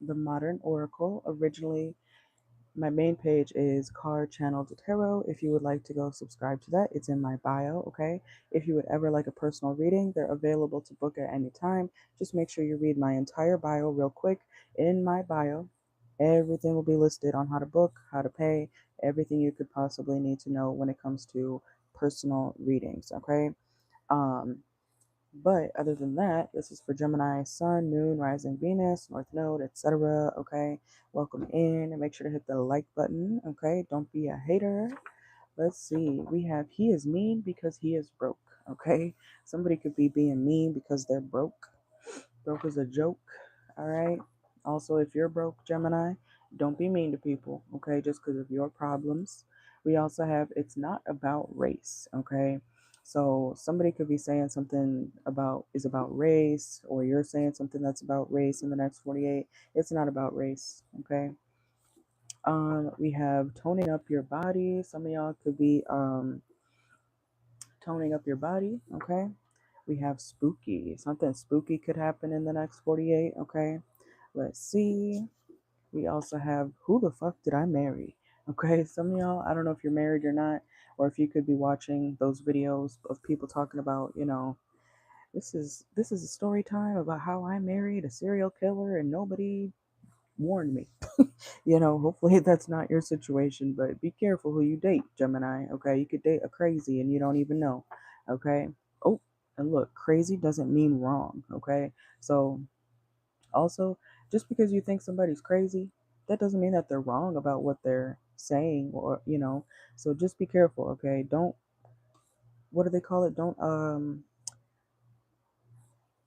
the Modern Oracle. Originally, my main page is Card Channel to Tarot. If you would like to go subscribe to that, it's in my bio, okay? If you would ever like a personal reading, they're available to book at any time. Just make sure you read my entire bio real quick. In my bio, everything will be listed on how to book, how to pay, everything you could possibly need to know when it comes to personal readings, okay? Um, but other than that, this is for Gemini, Sun, Moon, Rising, Venus, North Node, etc. Okay, welcome in and make sure to hit the like button. Okay, don't be a hater. Let's see. We have he is mean because he is broke. Okay, somebody could be being mean because they're broke. Broke is a joke. All right. Also, if you're broke, Gemini, don't be mean to people. Okay, just because of your problems. We also have it's not about race. Okay. So somebody could be saying something about race, or you're saying something that's about race in the next 48. It's not about race. Okay. We have toning up your body. Some of y'all could be toning up your body. Okay. We have spooky. Something spooky could happen in the next 48. Okay. Let's see. We also have who the fuck did I marry? Okay. Some of y'all, I don't know if you're married or not, or if you could be watching those videos of people talking about, this is a story time about how I married a serial killer and nobody warned me. Hopefully that's not your situation, but be careful who you date, Gemini. Okay, you could date a crazy and you don't even know. Okay. Oh, and look, crazy doesn't mean wrong. Okay, so also, just because you think somebody's crazy, that doesn't mean that they're wrong about what they're saying, or. So just be careful. Okay, don't, what do they call it? Don't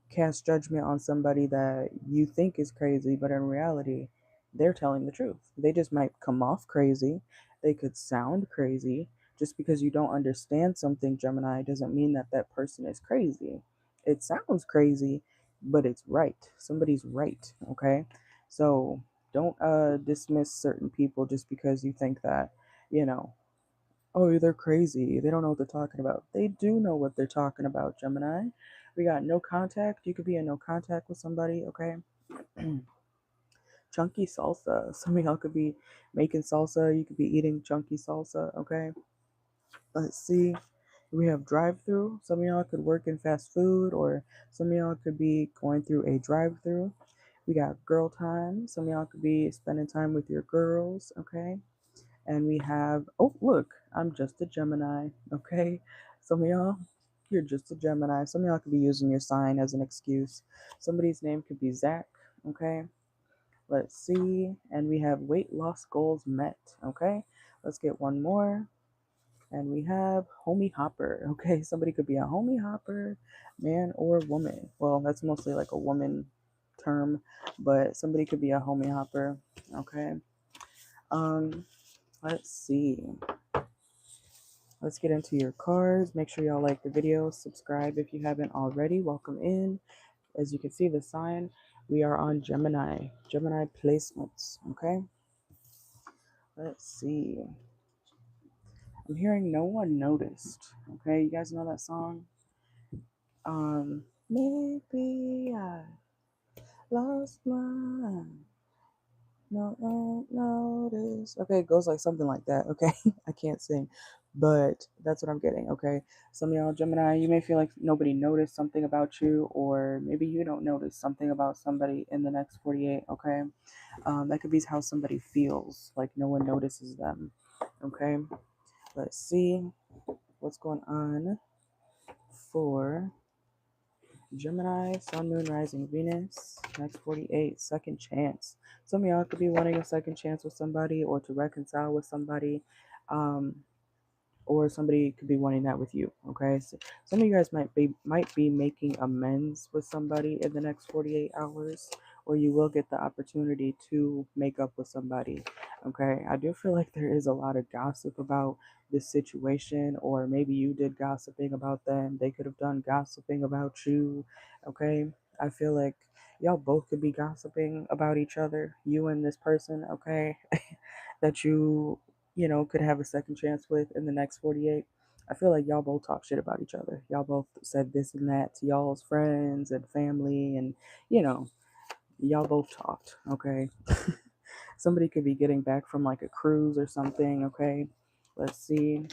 cast judgment on somebody that you think is crazy, but in reality, they're telling the truth. They just might come off crazy. They could sound crazy. Just because you don't understand something, Gemini, doesn't mean that that person is crazy. It sounds crazy, but it's right. Somebody's right, okay? So don't dismiss certain people just because you think that, you know, oh, they're crazy. They don't know what they're talking about. They do know what they're talking about, Gemini. We got no contact. You could be in no contact with somebody, okay? Chunky salsa. Some of y'all could be making salsa. You could be eating chunky salsa, okay? Let's see. We have drive through. Some of y'all could work in fast food, or some of y'all could be going through a drive through. We got girl time. Some of y'all could be spending time with your girls, okay? And we have, oh, look, I'm just a Gemini, okay? Some of y'all, you're just a Gemini. Some of y'all could be using your sign as an excuse. Somebody's name could be Zach, okay? Let's see. And we have weight loss goals met, okay? Let's get one more. And we have homie hopper, okay? Somebody could be a homie hopper, man or woman. Well, that's mostly like a woman term, but somebody could be a homie hopper, okay? Um, let's see. Let's get into your cards. Make sure y'all like the video. Subscribe if you haven't already. Welcome in. As you can see, the sign, we are on Gemini. Gemini placements. Okay. Let's see. I'm hearing no one noticed. Okay. You guys know that song? Maybe I lost my no one notice. Okay, it goes like something like that. Okay, I can't sing, but that's what I'm getting. Okay, some of y'all Gemini, you may feel like nobody noticed something about you, or maybe you don't notice something about somebody in the next 48. Okay, that could be how somebody feels, like no one notices them. Okay, let's see what's going on for Gemini, Sun, Moon, Rising, Venus, next 48, second chance. Some of y'all could be wanting a second chance with somebody or to reconcile with somebody, um, or somebody could be wanting that with you. Okay, so some of you guys might be making amends with somebody in the next 48 hours, or you will get the opportunity to make up with somebody. Okay, I do feel like there is a lot of gossip about this situation, or maybe you did gossiping about them. They could have done gossiping about you. Okay, I feel like y'all both could be gossiping about each other, you and this person. Okay, that you could have a second chance with in the next 48. I feel like y'all both talk shit about each other. Y'all both said this and that to y'all's friends and family, and you know, Y'all both talked, okay? Somebody could be getting back from like a cruise or something, okay? Let's see.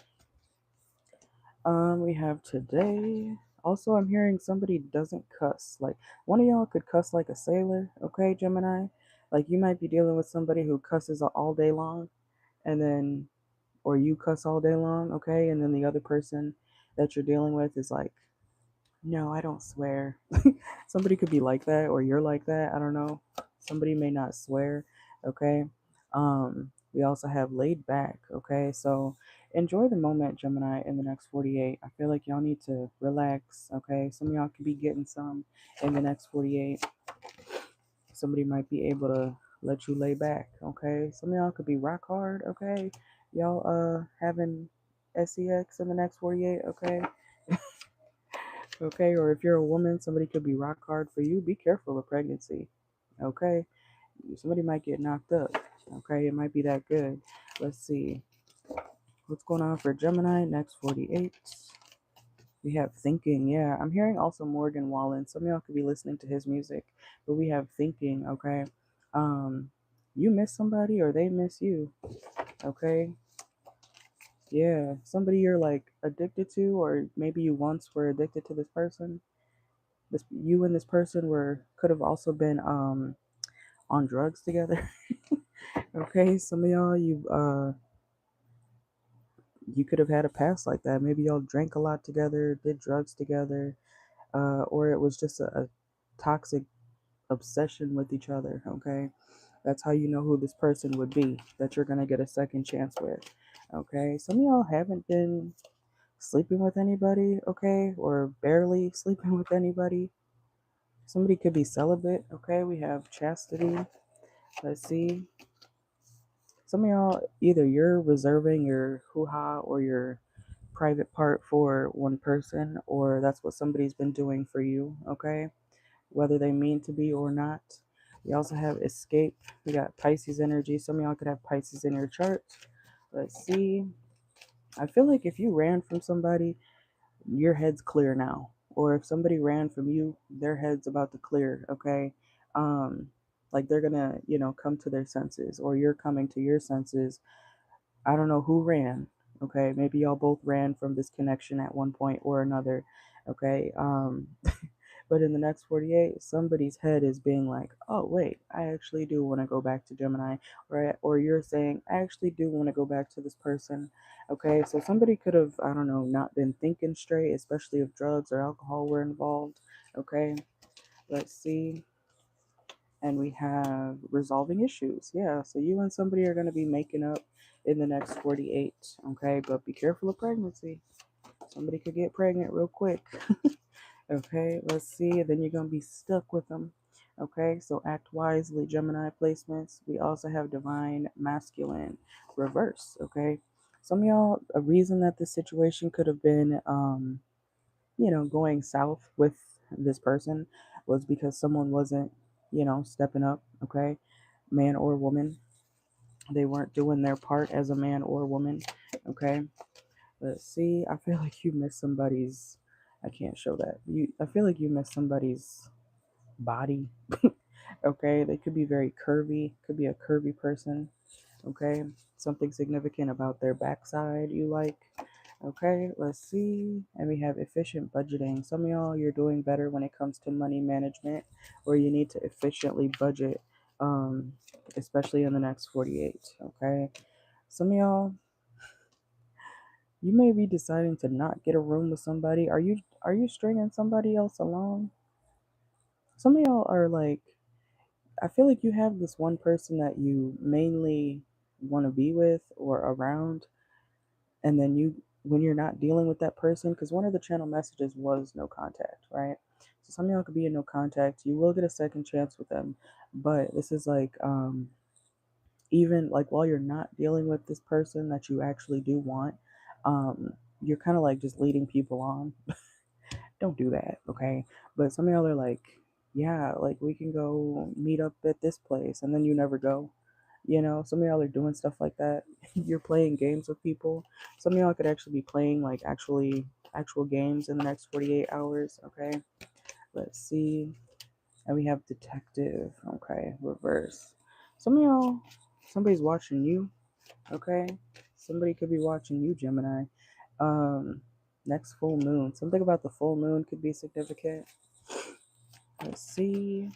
We have today. Also, I'm hearing somebody doesn't cuss. Like one of y'all could cuss like a sailor, okay, Gemini? Like you might be dealing with somebody who cusses all day long, and then, or you cuss all day long, okay? And then the other person that you're dealing with is like, no, I don't swear. Somebody could be like that, or you're like that. I don't know. Somebody may not swear. Okay. We also have laid back. Okay. So enjoy the moment, Gemini, in the next 48. I feel like y'all need to relax. Okay. Some of y'all could be getting some in the next 48. Somebody might be able to let you lay back. Okay. Some of y'all could be rock hard. Okay. Y'all having sex in the next 48. Okay. Okay, or if you're a woman, somebody could be rock hard for you. Be careful of pregnancy. Okay, somebody might get knocked up. Okay, it might be that good. Let's see what's going on for Gemini next 48. We have thinking. Yeah, I'm hearing also Morgan Wallen. Some of y'all could be listening to his music, but we have thinking. Okay, um, you miss somebody or they miss you. Okay, yeah, somebody you're like addicted to, or maybe you once were addicted to this person. This you and this person were could have also been on drugs together. Okay, some of y'all you could have had a past like that. Maybe y'all drank a lot together, did drugs together, or it was just a toxic obsession with each other. Okay, that's how you know who this person would be that you're gonna get a second chance with. Okay, some of y'all haven't been sleeping with anybody, okay, or barely sleeping with anybody. Somebody could be celibate, okay? We have chastity. Let's see. Some of y'all, either you're reserving your hoo ha or your private part for one person, or that's what somebody's been doing for you, okay? Whether they mean to be or not. We also have escape. We got Pisces energy. Some of y'all could have Pisces in your chart. Let's see. I feel like if you ran from somebody, your head's clear now. Or if somebody ran from you, their head's about to clear, okay? Um, like they're gonna, come to their senses, or you're coming to your senses. I don't know who ran, okay? Maybe y'all both ran from this connection at one point or another, okay? But in the next 48, somebody's head is being like, oh, wait, I actually do want to go back to Gemini. Or you're saying, I actually do want to go back to this person. Okay, so somebody could have, I don't know, not been thinking straight, especially if drugs or alcohol were involved. Okay, let's see. And we have resolving issues. Yeah, so you and somebody are going to be making up in the next 48. Okay, but be careful of pregnancy. Somebody could get pregnant real quick. Okay, let's see. Then you're going to be stuck with them. Okay, so act wisely, Gemini placements. We also have divine masculine reverse. Okay, some of y'all, a reason that this situation could have been, going south with this person was because someone wasn't, stepping up. Okay, man or woman, they weren't doing their part as a man or woman. Okay, let's see. I feel like you missed somebody's. I can't show that. I feel like you missed somebody's body. Okay, they could be very curvy. Could be a curvy person. Okay, something significant about their backside you like. Okay, let's see. And we have efficient budgeting. Some of y'all, you're doing better when it comes to money management, or you need to efficiently budget, um, especially in the next 48. Okay, some of y'all, you may be deciding to not get a room with somebody. Are you stringing somebody else along? Some of y'all are like, I feel like you have this one person that you mainly want to be with or around, and then when you're not dealing with that person, because one of the channel messages was no contact, right? So some of y'all could be in no contact. You will get a second chance with them, but this is like, even like while you're not dealing with this person that you actually do want, you're kind of like just leading people on. Don't do that, okay? But some of y'all are like, yeah, like we can go meet up at this place, and then you never go. Some of y'all are doing stuff like that. You're playing games with people. Some of y'all could actually be playing like actual games in the next 48 hours, okay? Let's see. And we have detective, okay, reverse. Some of y'all, somebody's watching you, okay? Somebody could be watching you, Gemini. Um, Next full moon. Something about the full moon could be significant. Let's see.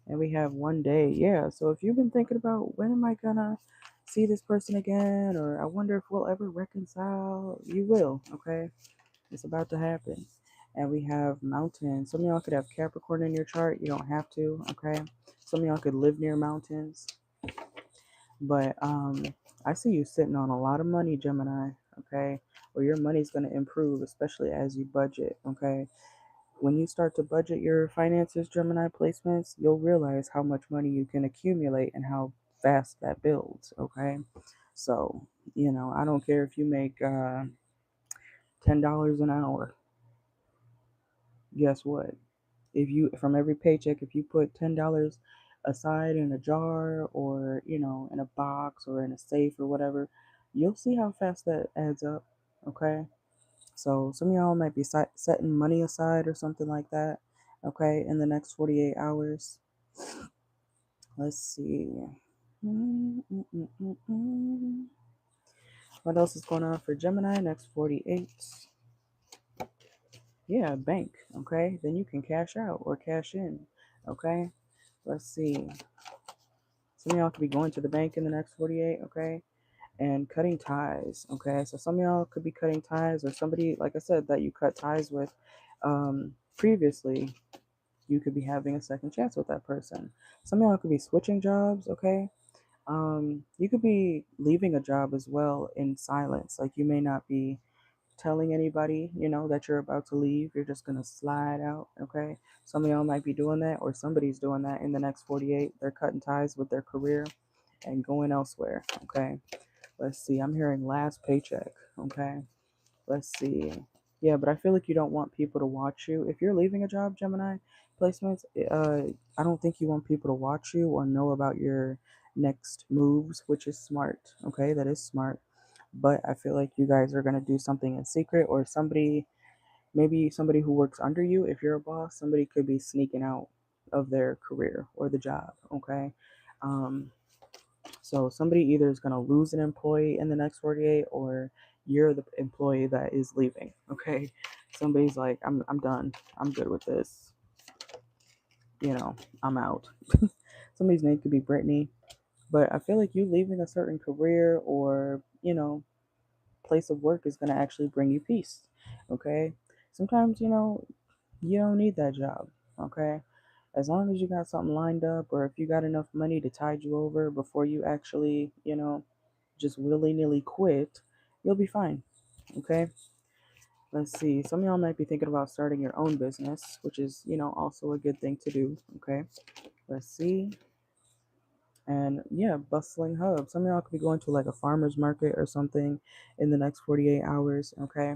And we have one day. Yeah, so if you've been thinking about when am I gonna see this person again, or I wonder if we'll ever reconcile, you will, okay? It's about to happen. And we have mountains. Some of y'all could have Capricorn in your chart. You don't have to, okay? Some of y'all could live near mountains. But I see you sitting on a lot of money, Gemini, okay? Or your money's going to improve, especially as you budget, okay? When you start to budget your finances, Gemini placements, you'll realize how much money you can accumulate and how fast that builds, okay? So, I don't care if you make $10 an hour. Guess what? If you, from every paycheck, if you put $10 aside in a jar or, in a box or in a safe or whatever, you'll see how fast that adds up, okay? So some of y'all might be setting money aside or something like that, okay, in the next 48 hours. Let's see. What else is going on for Gemini next 48? Yeah, bank, okay? Then you can cash out or cash in, okay? Let's see. Some of y'all could be going to the bank in the next 48, okay? And cutting ties, okay? So some of y'all could be cutting ties, or somebody, like I said, that you cut ties with previously, you could be having a second chance with that person. Some of y'all could be switching jobs, okay? You could be leaving a job as well in silence. Like you may not be telling anybody, that you're about to leave. You're just gonna slide out, okay? Some of y'all might be doing that, or somebody's doing that in the next 48. They're cutting ties with their career and going elsewhere, okay? Let's see. I'm hearing last paycheck, okay? Let's see. Yeah, but I feel like you don't want people to watch you. If you're leaving a job, Gemini placements, I don't think you want people to watch you or know about your next moves, which is smart. Okay, that is smart. But I feel like you guys are gonna do something in secret, or maybe somebody who works under you. If you're a boss, somebody could be sneaking out of their career or the job. Okay, um, so somebody either is going to lose an employee in the next 48, or you're the employee that is leaving. Okay. Somebody's like, I'm done. I'm good with this. I'm out. Somebody's name could be Brittany, but I feel like you leaving a certain career or, place of work is going to actually bring you peace. Okay. Sometimes, you don't need that job. Okay. As long as you got something lined up, or if you got enough money to tide you over before you actually, just willy nilly quit, you'll be fine. Okay. Let's see. Some of y'all might be thinking about starting your own business, which is, also a good thing to do. Okay. Let's see. And yeah, bustling hub. Some of y'all could be going to like a farmer's market or something in the next 48 hours. Okay.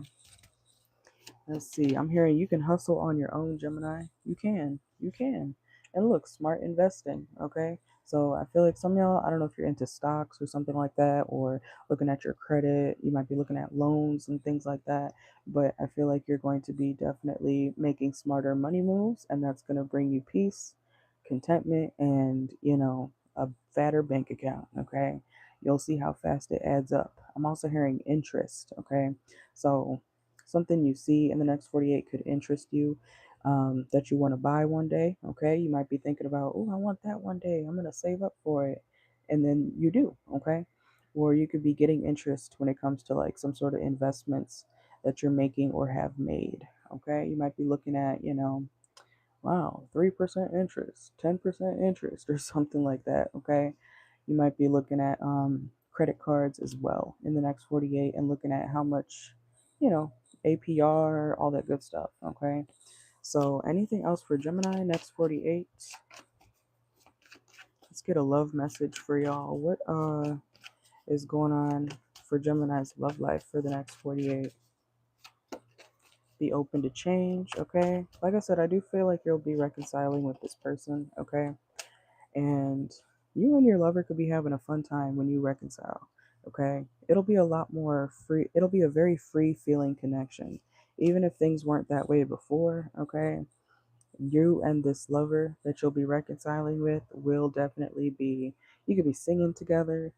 Let's see. I'm hearing you can hustle on your own, Gemini. You can. You can. And look, smart investing. Okay. So I feel like some of y'all, I don't know if you're into stocks or something like that, or looking at your credit. You might be looking at loans and things like that. But I feel like you're going to be definitely making smarter money moves, and that's going to bring you peace, contentment, and, a fatter bank account. Okay. You'll see how fast it adds up. I'm also hearing interest. Okay. So something you see in the next 48 could interest you, that you want to buy one day. Okay. You might be thinking about, oh, I want that one day. I'm going to save up for it. And then you do. Okay. Or you could be getting interest when it comes to like some sort of investments that you're making or have made. Okay. You might be looking at, wow, 3% interest, 10% interest, or something like that. Okay. You might be looking at credit cards as well in the next 48 and looking at how much, you know, APR, all that good stuff. Okay. So, anything else for Gemini next 48? Let's get a love message for y'all. What is going on for Gemini's love life for the next 48? Be open to change. Okay. Like I said, I do feel like you'll be reconciling with this person. Okay. And you and your lover could be having a fun time when you reconcile. Okay. It'll be a lot more free. It'll be a very free feeling connection. Even if things weren't that way before. Okay. you and this lover that you'll be reconciling with will definitely be, you could be singing together,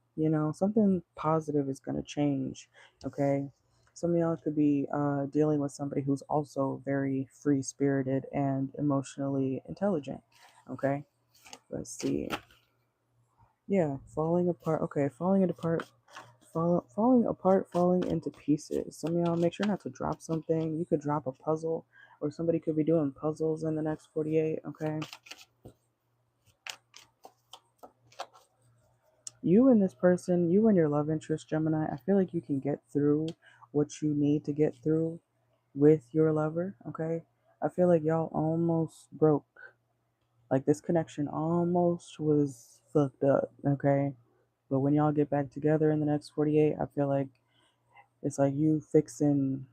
something positive is going to change, okay? Some of y'all could be dealing with somebody who's also very free spirited and emotionally intelligent, okay? Let's see. Yeah, falling apart. Okay, falling apart, falling into pieces. Some of y'all make sure not to drop something. You could drop a puzzle, or somebody could be doing puzzles in the next 48, okay? You and this person, you and your love interest, Gemini, I feel like you can get through what you need to get through with your lover, okay? I feel like y'all almost broke. Like this connection almost was fucked up, okay? But when y'all get back together in the next 48, I feel like it's like you fixing,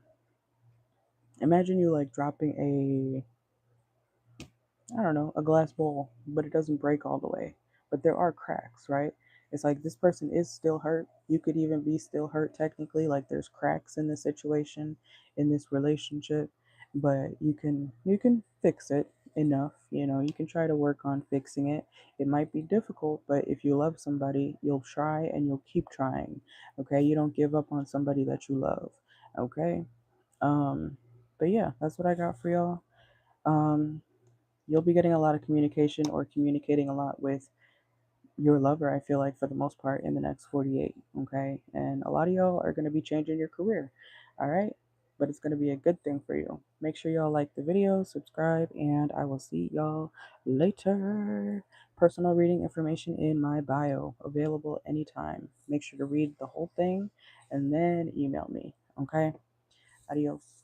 imagine you like dropping I don't know, a glass bowl, but it doesn't break all the way. But there are cracks, right? It's like this person is still hurt. You could even be still hurt technically, like there's cracks in the situation, in this relationship, but you can fix it enough, you can try to work on fixing it. It might be difficult, but if you love somebody, you'll try and you'll keep trying. Okay? You don't give up on somebody that you love. Okay? Um but yeah, that's what I got for y'all. Um you'll be getting a lot of communication or communicating a lot with your lover, I feel like, for the most part, in the next 48. Okay. And a lot of y'all are going to be changing your career. All right. But it's going to be a good thing for you. Make sure y'all like the video, subscribe, and I will see y'all later. Personal reading information in my bio, available anytime. Make sure to read the whole thing and then email me. Okay. Adios.